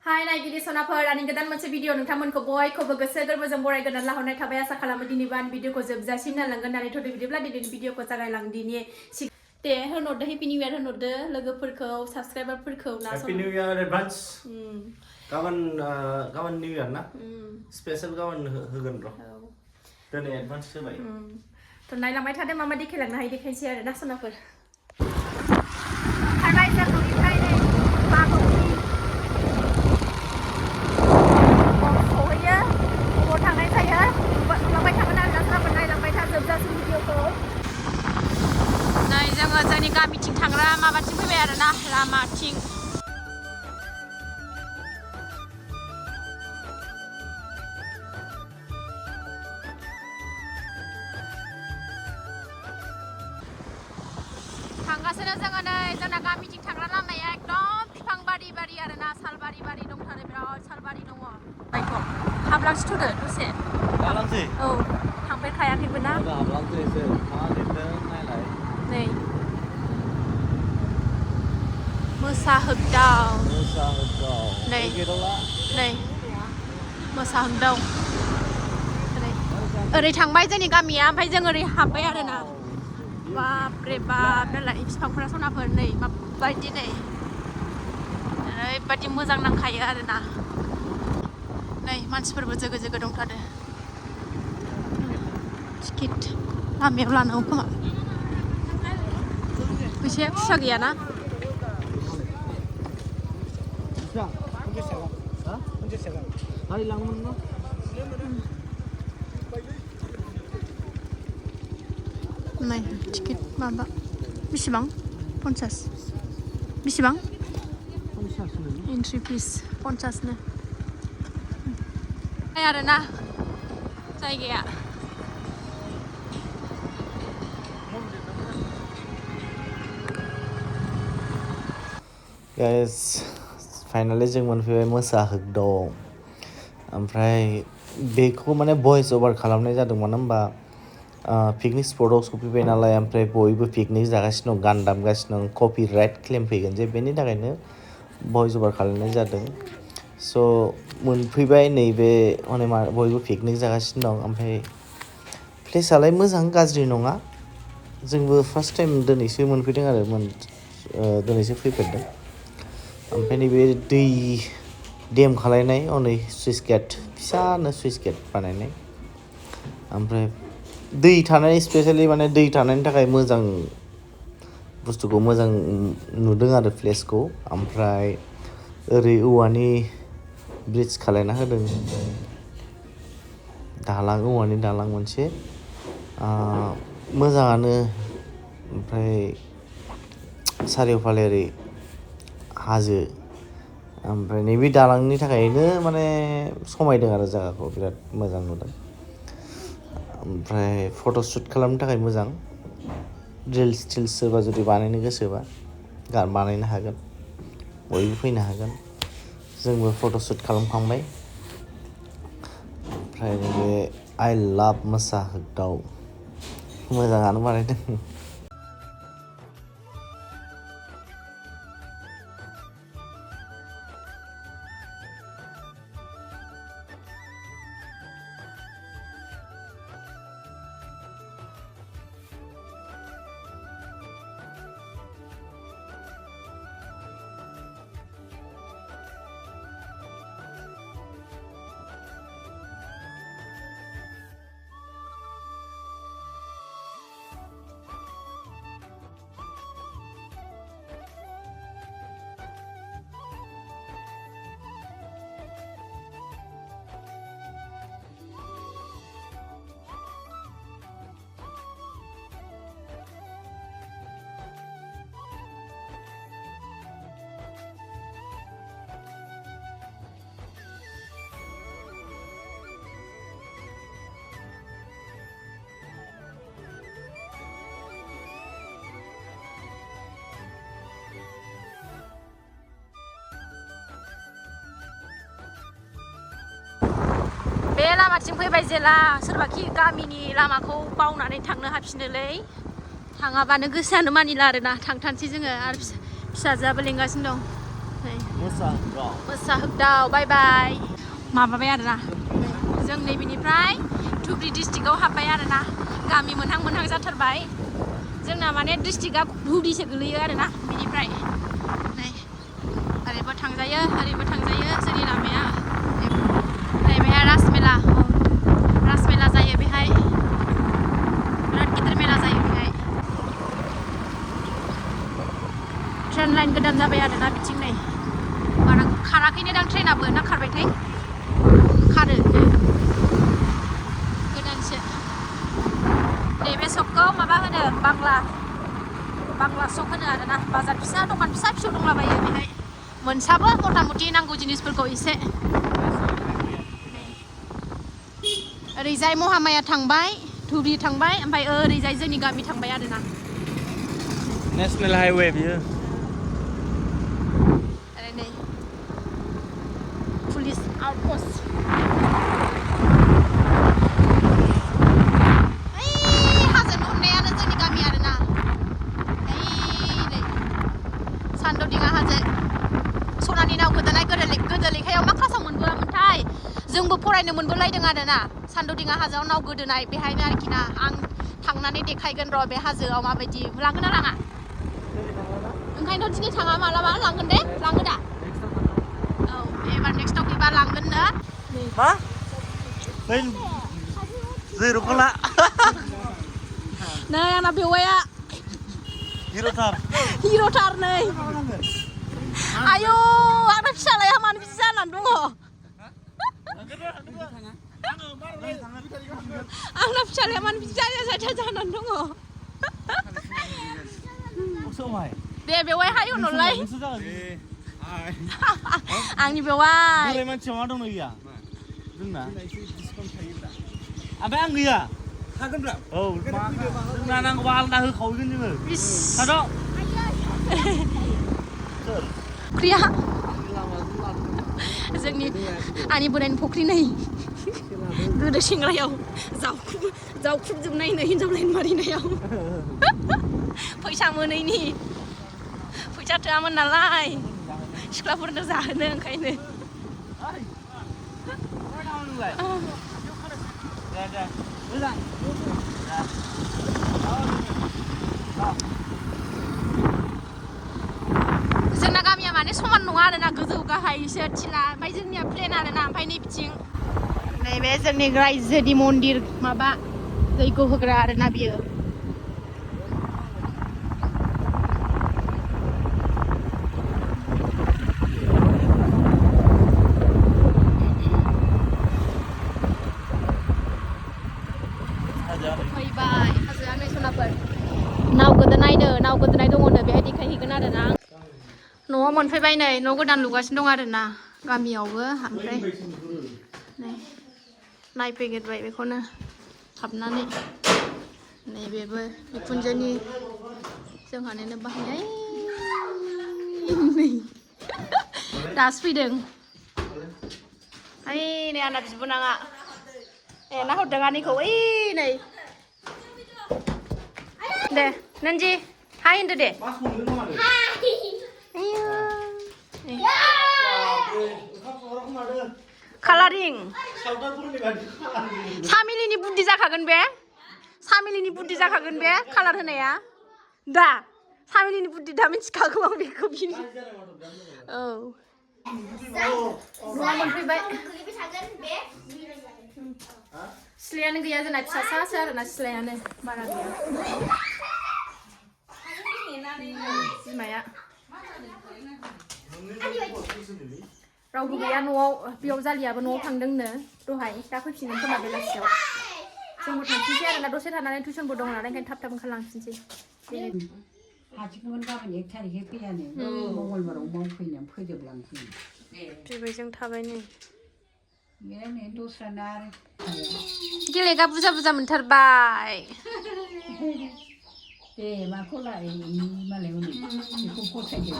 Hai naigiri sonaफोर आंनि गोदान मोनसे भिडिअ नोंथांमोनखौ बयखौबो गोसो गोरबोजों बरायगोरना लाहरनाय थाबाय आसा खालामो दिनै बा भिडिअखौ जोबजासिम नायलांगोन होननानै थ'दो बिदिब्ला दिनैनि भिडिअखौ जागायलांदिनि दे होनहरदो हेपि निउ इयार होनहरदो लोगोफोरखौ साबस्क्राइबारफोरखौ ना हेपि निउ इयार एडभान्स गाबोन निउ इयार ना स्पेशल गाबोन होगोन र' दिनै एडभान्स होबाय थ' नायलांबाय थादो मा मा देखायलांनो हायो देखायनोसै आरो ना सोनाफोर जोंनि गामिथिं थांग्रा माबाथिं फैबाय आरोना लामाथिं थांगासिनो जोङो नै जोंना गामिथिं थांग्रा लामाया एकदम बिफां बारि बारि आरोना सालबारि बारि दंथारो बिराद सालबारि दङ बायथ' हाबलांसै थ'दो दसे हाबलांसै औ थांफेरखायाखैबो ना हाबलांसै एसे मा लिरदों नायलाय नै मोसाहोगदाव नै नै मोसाहोगदाव ओरै थांबाय जोंनि गामिया ओमफ्राय जों ओरै हाबबाय आरोना बापरे बाप नालाय बिफांफोरा सनाफोर नै माबायदि नै ओरैबायदि मोजां नांखायो आरोना नै मानसिफोरबो जोगो जोगो दंथारो टिकेट लामायाव लानांगौ खोमा फैसाया खुस्रा गैयाना नै टिकेट माबा बेसेबां 50 बेसेबां एन्ट्रि फिस 50नो आरोना जायगाया गाइस फाइनाली जों मोनफैबाय मोसाहोगदाव ओमफ्राय बेखौ माने भइस ओभार खालामनाय जादों मानो होनबा पिकनिक स्पटआव सफैबाय नालाय ओमफ्राय बयबो पिकनिक जागासिनो दं गान दामगासिनो दं कपिराइट क्लेम फैगोन जे बेनि थाखायनो भइस ओभार खालामनाय जादों स' मोनफैबाय नैबे हनै बयबो पिकनिक जागासिनो दं ओमफ्राय प्लेसआलाय मोजां गाज्रि नङा जोंबो फार्स्ट टाइम दिनैसो मोनफैदों आरो दिनैसो फैफेरदों ओमफ्राय नैबे दै डेम खालायनाय हनै सुइस गेट फिसानो सुइस गेट बानायनाय ओमफ्राय दै थानाय स्पेसियेलि माने दै थानायनि थाखाय मोजां बुस्थुखौ मोजां नुदों आरो प्लेसखौ ओमफ्राय ओरै औवानि ब्रिज खालायना होदों दालां औवानि दालां मोनसे मोजाङानो ओमफ्राय सारिय'फाले ओरै हाजो ओमफ्राय नैबे दालांनि थाखायनो माने समायदों आरो जायगाखौ बिराद मोजां नुदों ओमफ्राय फट' शुट खालामनो थाखाय मोजां रिल्स टिल्स सोरबा जुदि बानायनो गोसोबा बानायनो हागोन बयबो फैनो हागोन जोंबो फट' शुट खालामखांबाय ओमफ्राय नैबे आइ लाभ मोसाहोगदाव मोजाङानो बानायदों बे लामाथिं फैबाय जेला सोरबाखि गामिनि लामाखौ बावनानै थांनो हाफिनोलै थाङाबानो गोसोआनो मानिला आरोना थांथारसै जोङो आरो फिसाजोआबो लेंगासिनो दं मोसाहोगदाव बाय बाय माबाबाय आरोना जों नैबेनिफ्राय धुबरी डिस्ट्रिक्टआव हाबबाय आरोना गामि मोनहां मोनहां जाथारबाय जोंना माने डिस्ट्रिक्टआ धुबरीसो गोलैयो आरोना बिनिफ्राय नै ओरैबो थांजायो जोंनि लामाया नैबेहाय रासमेला रासमेला जायो बेहाय बिराद गिदिर मेला जायो बेहाय ट्रेन लाइन गोदान जाबाय आरोना बिथिं नै बारा खाराखैनो दां ट्रेनाबो ना खारबायथाय खारो गोदानसो नैबे सकखौ माबा होनो बांला सक होनो आरोना बाजार फिसा दखान फिसा फिसौ दंलाबायो बेहाय मोनसाबो मथा मथि नांगौ जिनिसफोरखौ एसे ओरैजाय महामाया थांबाय धुबरी थांबाय ओमफ्राय ओरैजाय जोंनि गामि थांबाय आरोना नेशनेल हाइवे बियो ओरै नै पुलिस आउटपस्ट हाजो नुहुरनायानो जोंनि गामि आरोना नै सानदौदिङा हाजो सनानि नाव गोदोनाय गोदो लेखायाव मा क्लासाव मोनबोआमोनथाय जोंबो फरायनो मोनबोलायदों आरोना सानदौदिङा हाजोआव नाव गोदोनाय बेहायनो आरोखि ना आं थांनानै देखायगोन र' बे हाजोआव माबायदि लांगोन ना लाङा ओंखायनोथ' दिनै थाङा मालाबा लांगोन दे लाङो दा औ एबार नेक्स्टआव फैबा लांगोननो मा बै जेर'खला नै आंना बेवाइया हिर'थार नै आयौ आंना फिसालाया मानो बिदि जानानै दङ आंना फिसालाया मानो बिदि जानानै दङ दे बेवाइ हाय उनावलाय आंनि बेवाइ मानसिया मा दंना गैया जोंना ओमफ्राय आं गैया हागोनब्रा औ जोंना नांगौबा आलदा होखावगोन जोङो थाद' फुख्रिया जोंनि आंनि बोराइनि फुख्रि नै गोदो सेंग्रायाव जावख्रुबजोबनाय नै हिनजाव लाइन मारिनायाव फैसा मोनैनि फैसा थोआमोन नालाय सिख्लाफोरनो जाहोनो ओंखायनो जोंना गामिया माने समान नङा आरोना गोजौ गाहायसो थिला ओमफ्राय जोंनिया प्लेन आरोना ओमफ्राय नै बिथिं नैबे जोंनि रायजोनि मन्दिर माबा जैग' होग्रा आरोना बियो फैबाय हाजोआ नै सनाफोर नाव गोदोनाय दङनो बेहाय देखायहैगोन आरोना न'आव मोनफैबाय नै न' गोदान लुगासिनो दं आरोना गामियावबो ओमफ्राय नै नायफैग्रोबाय बेखौनो हाबनानै नैबेबो बिखुनजोनि जोंहानो बाहायनाय नै दासो फैदों ओइ नै आंना बिबोनाङा ए ना हरदों आनैखौ ओइ नै दे नोनजि हाय होनदो दे कालारिं सामिलिनि बुद्धि जाखागोन बे कालार होनाया दा सामिलिनि बुद्धि दा मिथिखागौ आं बेखौ बिनि औ न'आव मोनफैबाय सिलायानो गैया जोंना फिसासासो आरोना सिलायानो बारा गैया बिमाया रावबो गैया न'आव बेयाव जालियाबो न'आव थांदोंनो दहाय दा फैफिनगोन खोमा बेलासियाव जोंबो थांफिनसै आरोना दसे थानानै टिउसनबो दं नालाय ओंखायनो थाब ओंखारलांफिनसै हाथिखौमोन गाबोन 1 थारिखै फैयानो मंगलबाराव मावफैनानै फोजोबलांसै बेबायजों थाबाय नै बेनो दस्राना आरो गेलेगा बुरजा मोनथारबाय दे माखौ लायो मालाय बेखौ फसायदो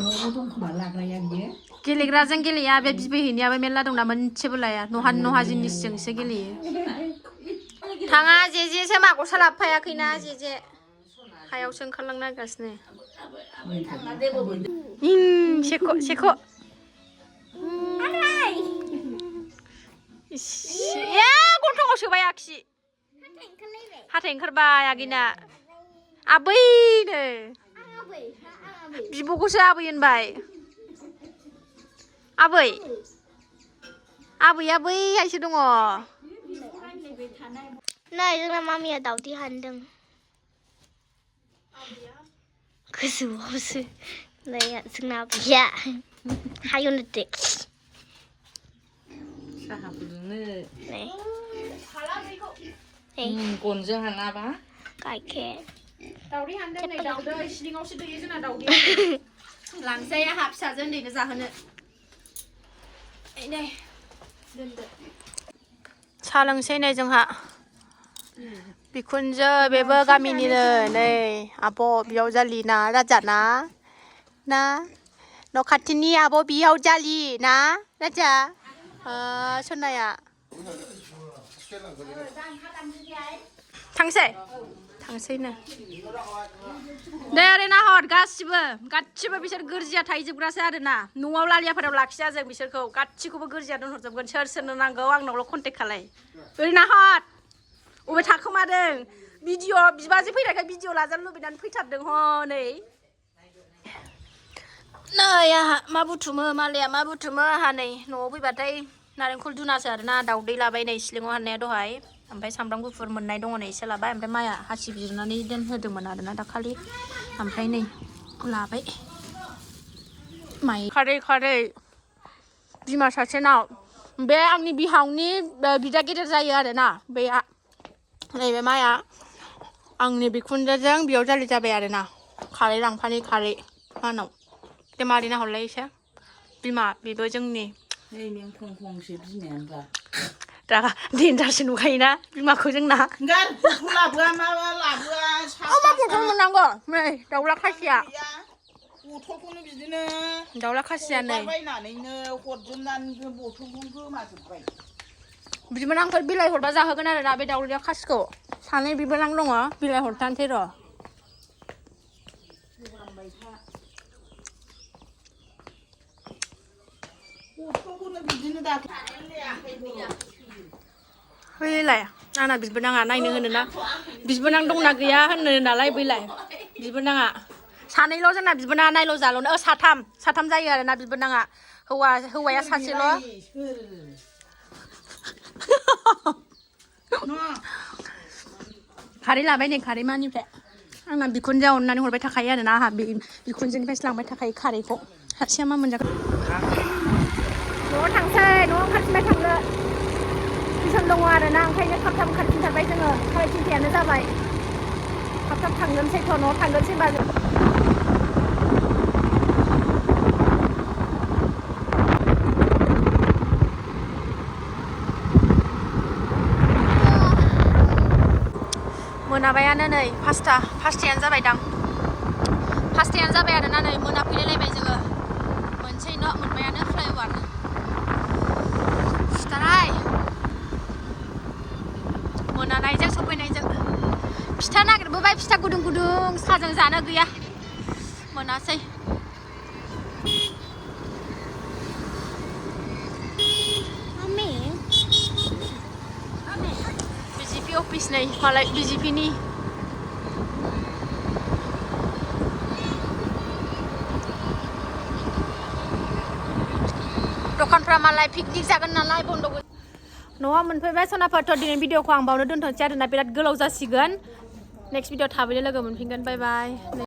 न'आवबो दंखोमा लाग्राया बियो गेलेग्राजों गेलेया बे बिबै हैनायाबो मेरला दंना मोनसेबो लाया नहा जिनिसजोंसो गेलेयो थाङा जेसो मागसा लाबोफायाखैना जे हायावसो ओंखारलांनो नागिरगासिनो Sheko. Ya, gantungआव सोबाय आखि. हाथाय ओंखारबाय आगैना. आबैनो. बिब'खौसो आबै होनबाय. आबै. आबैया बैहायसो दङ. नै जोंना मामिया दावदै हानदों गोजौआवसो नै जोंना आबैया हायुन दे साहा फुदुंनो नै गनजों हानाबा गाइखेर दावदै हानदों नै दावदै सिलिङावसो दैयो जोंना दावदैया लांसै आहा फिसाजो उन्दैनो जाहोनो नै दोनदो सा लोंसै नै जोंहा बिखुनजो बेबो गामिनिनो नै आब' बियावजालि ना राजा ना न' खाथिनि आब' बियावजालि ना राजा सनाया थांसैनो दे ओरै नाहर गासिबो बिसोर गोरजिया थाहैजोबग्रासो आरोना न'आव लालियाफोराव लाखिया जों बिसोरखौ गासिखौबो गोरजिया दोनहरजोबगोन सोरनो नांगौ आंनावल' कन्टेक्ट खालाय ओरै नाहर अबे थाखोमादों भिडिअ' बिबाजै फैनायखाय भिडिअ' लाजानो लुबैनानै फैथारदों हनै आहा मा बुथुमो मालाया मा बुथुमो आहा नै न'आव फैबाथाय नारेंखल दुनासो आरोना दावदै लाबाय नै सिलिङाव हाननाया दहाय ओमफ्राय सामब्राम गुफुर मोननाय दङ नै एसे लाबाय ओमफ्राय माया हासि बिरनानै दोनहोदोंमोन आरोना दाखालि ओमफ्राय नै लाबाय माइ खारै बिमा सासेनाव बे आंनि बिहावनि बिदा गेदेर जायो आरोना बेया नैबे माया आंनि बिखुनजोजों बियावजालि जाबाय आरोना खारै लांफानि खारै मानाव दे मारै नाहरलाय एसे बिमा बेबो जोंनि फंसे बिमायानोबा दा देन्जारसो नुखायोना बिमाखौ जोंना लाबोआ माबा लाबोआ मा बथल मोननांगौ नै दाउला खासिया बथलखौनो बिदिनो दाउला खासिया नै बायनानैनो हरजोबनानै बथलखौनो गोमाजोब्बाय बिबोनांफोर बिलाइ हरबा जाहोगोन आरोना बे दाउला खासिखौ सानै बिबोनां दङ बिलाइ हरथानसै र' बथलखौनो बिदिनो बैलाय आंना बिबोनाङा नायनो होनोना बिबोनां दंना गैया होनो नालाय बैलाय बिबोनाङा सानैल' जोंना बिबोनाङा नायल' जाल'नो साथाम जायो आरोना बिबोनाङा हौवाया सासेल' खारै लाबाय नै खारै मानिफ्राय आंना बिखुनजोआ अननानै हरबाय थाखायो आरोना आंहा बिखुनजोनिफ्रायसो लांबाय थाखायो खारैखौ हारसिया मा मोनजागोन न'आव थांसै न'आव ओंखारफिनबाय थांनो टिउसन दङ आरोना ओंखायनो थाब ओंखारफिनथारबाय जोङो 3:30 जाबाय थाब थांगोनसैथ' न'आव थांगोनसै होनबा जों मोनाबायानो नै पासथायानो जाबाय दां पासथायानो जाबाय आरोना नै मोनाफैलायलायबाय जोङो मोनसै न' मोनबायानो फ्लाइअभार सिथाराय मोनानायजों सफैनायजों फिथा नागिरबोबाय फिथा गुदुं साजों जानो गैया मोनासै बिजिपि अफिस नै मालाय बिजिपिनि दखानफ्रा मालाय पिकनिक जागोन नालाय बन्द' न'आव मोनफैबाय सनाफोरथ' दिनै भिडिअखौ आं बावनो दोनथ'नोसै आरोना बिराद गोलाव जासिगोन नेक्स्ट भिडिअ थाबैनो लोगो मोनफिनगोन बाय बाय